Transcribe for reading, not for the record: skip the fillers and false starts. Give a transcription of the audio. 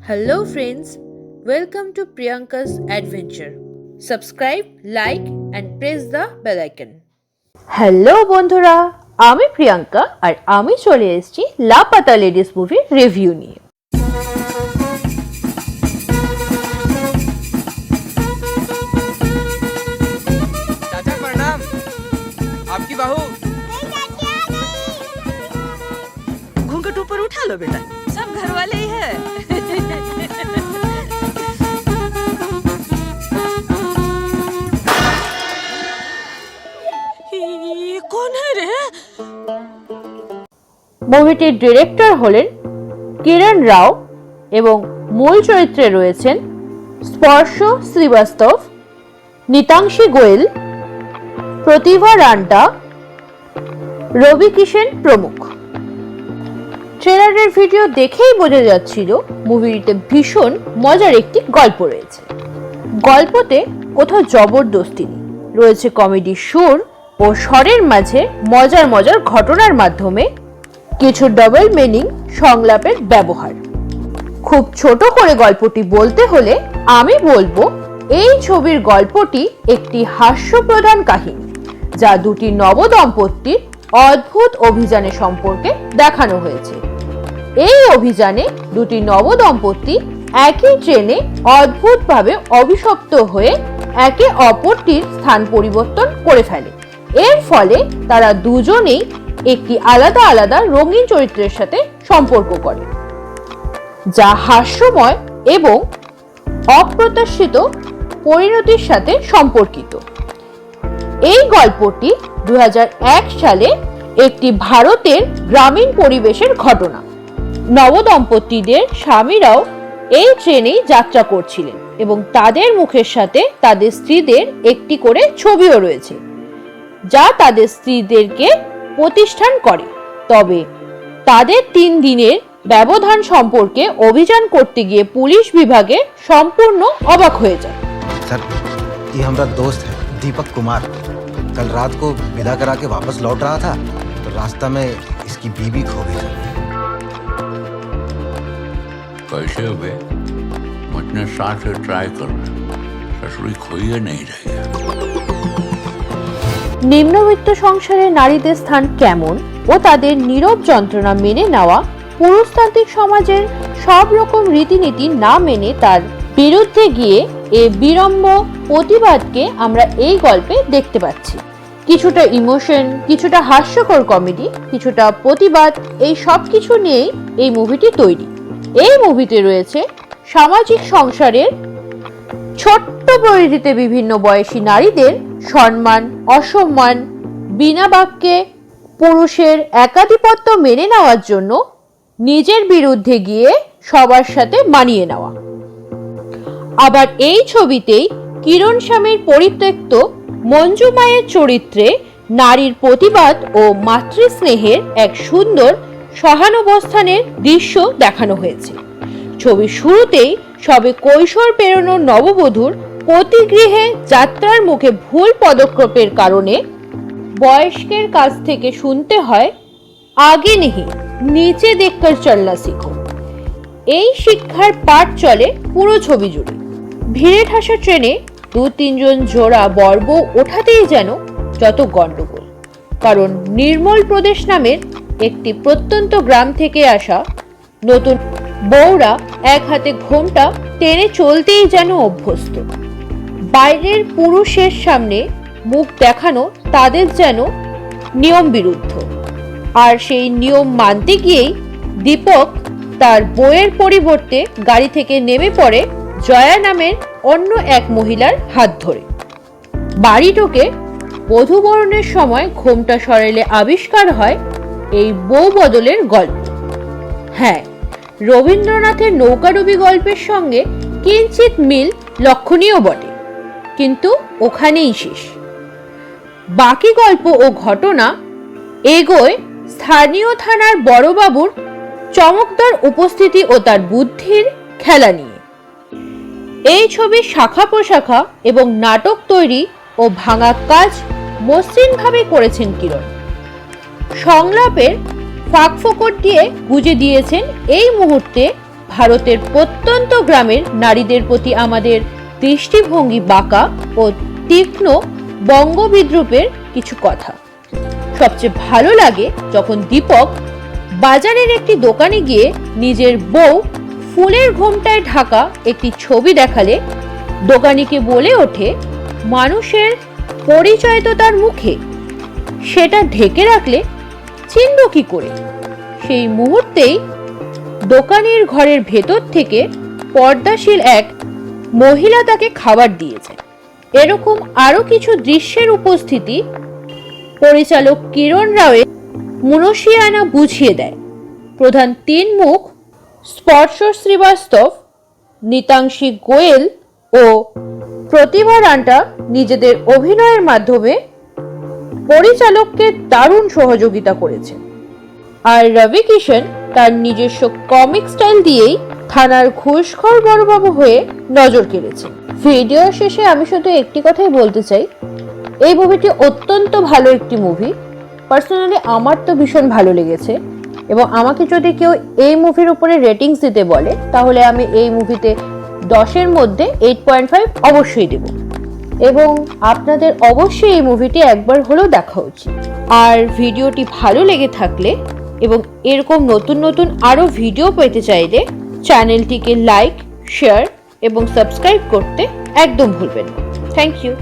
Hello friends, welcome to Priyanka's Adventure. Subscribe, like and press the bell icon. Hello বন্ধুরা, আমি প্রিয়াঙ্কা আর আমি চলে এসেছি লাপাতা লেডিস মুভির রিভিউ নিয়ে। चाचा प्रणाम। आपकी बहू घूंघट ऊपर उठा लो बेटा, सब घर वाले ही है। ये कौन है रे? মুভিটির ডিরেক্টর হলেন কিরণ রাও এবং মূল চরিত্রে রয়েছেন স্পর্শ শ্রীবাস্তব, নিতাংশী গোয়েল, প্রতিভা রান্টা, রবি কিষেন প্রমুখ। ট্রেলারের ভিডিও দেখেই বোঝা যাচ্ছিল মুভিটিতে ভীষণ মজার একটি গল্প রয়েছে। গল্পতে কোথাও জবরদস্তি নেই, রয়েছে কমেডি সুর ও স্বরের মাঝে মজার মজার ঘটনার মাধ্যমে কিছু ডাবল মিনিং সংলাপের ব্যবহার। খুব ছোট করে গল্পটি বলতে হলে আমি বলবো এই ছবির গল্পটি একটি হাস্যপ্রধান কাহিনী, যা দুটি নবদম্পতির অদ্ভুত অভিযানের সম্পর্কে দেখানো হয়েছে। এই অভিযানে দুটি নবদম্পতি একই ট্রেনে অদ্ভুতভাবে অভিশপ্ত হয়ে একে অপরটির স্থান পরিবর্তন করে ফেলে। এর ফলে তারা দুজনেই একটি আলাদা আলাদা রঙিন চরিত্রের সাথে সম্পর্ক করে, যা হাস্যময় এবং অপ্রত্যাশিত পরিণতির সাথে সম্পর্কিত। এই গল্পটি 2001 সালে একটি ভারতের গ্রামীণ পরিবেশের ঘটনা। নবদম্পতিদের স্বামীরাও এই ট্রেনেই যাত্রা করছিলেন এবং তাদের মুখের সাথে তাদের স্ত্রীদের একটি করে ছবিও রয়েছে, যা তাদের স্ত্রীদেরকে প্রতিষ্ঠান করে। তবে তাদের 3 দিনের ব্যবধান সম্পর্কে অভিযান করতে গিয়ে পুলিশ বিভাগে সম্পূর্ণ অবাক হয়ে যায়। सर, ये हमारा दोस्त है दीपक कुमार। कल रात को विदा करा के वापस लौट रहा था तो रास्ता में इसकी बीवी खो गई। कैसे हुए? मुझने 60 से ट्राई कर ससुरी खोइए नहीं रही है। নিম্নবিত্ত সংসারে নারীদের স্থান কেমন ও তাদের নীরব যন্ত্রণা মেনে নেওয়া, পুরুষতান্ত্রিক সমাজের সব রকম রীতিনীতি না মেনে তার বিরুদ্ধে গিয়ে এই বিড়ম্ব প্রতিবাদকে আমরা এই গল্পে দেখতে পাচ্ছি। কিছুটা ইমোশন, কিছুটা হাস্যকর কমেডি, কিছুটা প্রতিবাদ, এই সব কিছু নিয়েই এই মুভিটি তৈরি। এই মুভিতে রয়েছে সামাজিক সংসারের ছোট্ট পরিধিতে বিভিন্ন বয়সী নারীদের সম্মান অসম্মান, বিনা বাক্যে পুরুষের একাধিপত্য মেনে নেওয়ার জন্য নিজের বিরুদ্ধে গিয়ে সবার সাথে মানিয়ে নেওয়া। আবার এই ছবিতেই কিরণ স্বামীর পরিত্যক্ত মঞ্জু মায়ের চরিত্রে নারীর প্রতিবাদ ও মাতৃস্নেহের এক সুন্দর সহানুবস্থানের দৃশ্য দেখানো হয়েছে। ছবির শুরুতেই সবে কৈশোর পেরোনো নববধূর পতিগৃহে যাত্রার মুখে ভুল পদক্ষেপের কারণে বয়স্কের কাছ থেকে শুনতে হয়, আগে নেহি নিচে দেখকর চলনা শিখো। এই শিক্ষার পাঠ চলে পুরো ছবি জুড়ে। ভিড়ে ঠাসা ট্রেনে 2-3 জন জোড়া বর্বউ ওঠাতেই যেন যত গন্ডগোল, কারণ নির্মল প্রদেশ নামের একটি প্রত্যন্ত গ্রাম থেকে আসা নতুন বউরা এক হাতে ঘোমটা টেনে চলতেই যেন অভ্যস্ত। বাইরের পুরুষের সামনে মুখ দেখানো তাদের যেন নিয়ম বিরুদ্ধ। আর সেই নিয়ম মানতে গিয়েই দীপক তার বউয়ের পরিবর্তে গাড়ি থেকে নেমে পড়ে জয়া নামের অন্য এক মহিলার হাত ধরে। বাড়ি ঢোকে বধূবরণের সময় ঘোমটা সরাইলে আবিষ্কার হয় এই বউ বদলের গল্প। হ্যাঁ, রবীন্দ্রনাথের নৌকাডুবি গল্পের সঙ্গে কিঞ্চিত মিল লক্ষণীয় বটে, কিন্তু ওখানেই শেষ। বাকি গল্প ও ঘটনা এগোয় স্থানীয় থানার বড়বাবুর চমকদার উপস্থিতি ও তার বুদ্ধির খেলা নিয়ে। এই ছবির শাখা প্রশাখা এবং নাটক তৈরি ও ভাঙা কাজ মসৃণভাবে করেছেন কিরণ। সংলাপের ফাঁক ফোকর দিয়ে গুজে দিয়েছেন এই মুহূর্তে ভারতের প্রত্যন্ত গ্রামের নারীদের প্রতি আমাদের দৃষ্টিভঙ্গি বাঁকা ও তীক্ষ্ণ বঙ্গবিদ্রূপের কিছু কথা। সবচেয়ে ভালো লাগে যখন দীপক বাজারের একটি দোকানে গিয়ে নিজের বউ ফুলের ঘোমটায় ঢাকা একটি ছবি দেখালে দোকানিকে বলে ওঠে, মানুষের পরিচয় তো তার মুখে, সেটা ঢেকে রাখলে চিনব কি করে। সেই মুহূর্তেই দোকানের ঘরের ভেতর থেকে পর্দাশীল এক মহিলা তাকে খাবার দিয়েছে। এরকম আরো কিছু দৃশ্যের উপস্থিতি পরিচালক কিরণ রাওয়ের মনসিয়ানা বুঝিয়ে দেয়। প্রধান তিন মুখ স্পর্শ শ্রীবাস্তব, নিতাংশী গোয়েল ও প্রতিভা রান্টা নিজেদের অভিনয়ের মাধ্যমে পরিচালককে দারুণ সহযোগিতা করেছেন। আর রবি কিষণ তার নিজস্ব কমিক স্টাইল দিয়েই থানার ঘুষখোর বড়বাবু হয়ে নজর কেড়েছেন। ভিডিও শেষে আমি শুধু একটি কথাই বলতে চাই, এই মুভিটি অত্যন্ত ভালো একটি মুভি। পার্সোনালি আমার তো ভীষণ ভালো লেগেছে এবং আমাকে যদি কেউ এই মুভির উপরে রেটিংস দিতে বলে তাহলে আমি এই মুভিতে 10-এর মধ্যে 8.5 অবশ্যই দেব। এবং আপনাদের অবশ্যই এই মুভিটি একবার হলেও দেখা উচিত। আর ভিডিওটি ভালো লেগে থাকলে এবং এরকম নতুন নতুন আরও ভিডিও পেতে চাইলে চ্যানেলটিকে লাইক, শেয়ার এবং সাবস্ক্রাইব করতে একদম ভুলবেন না। Thank you.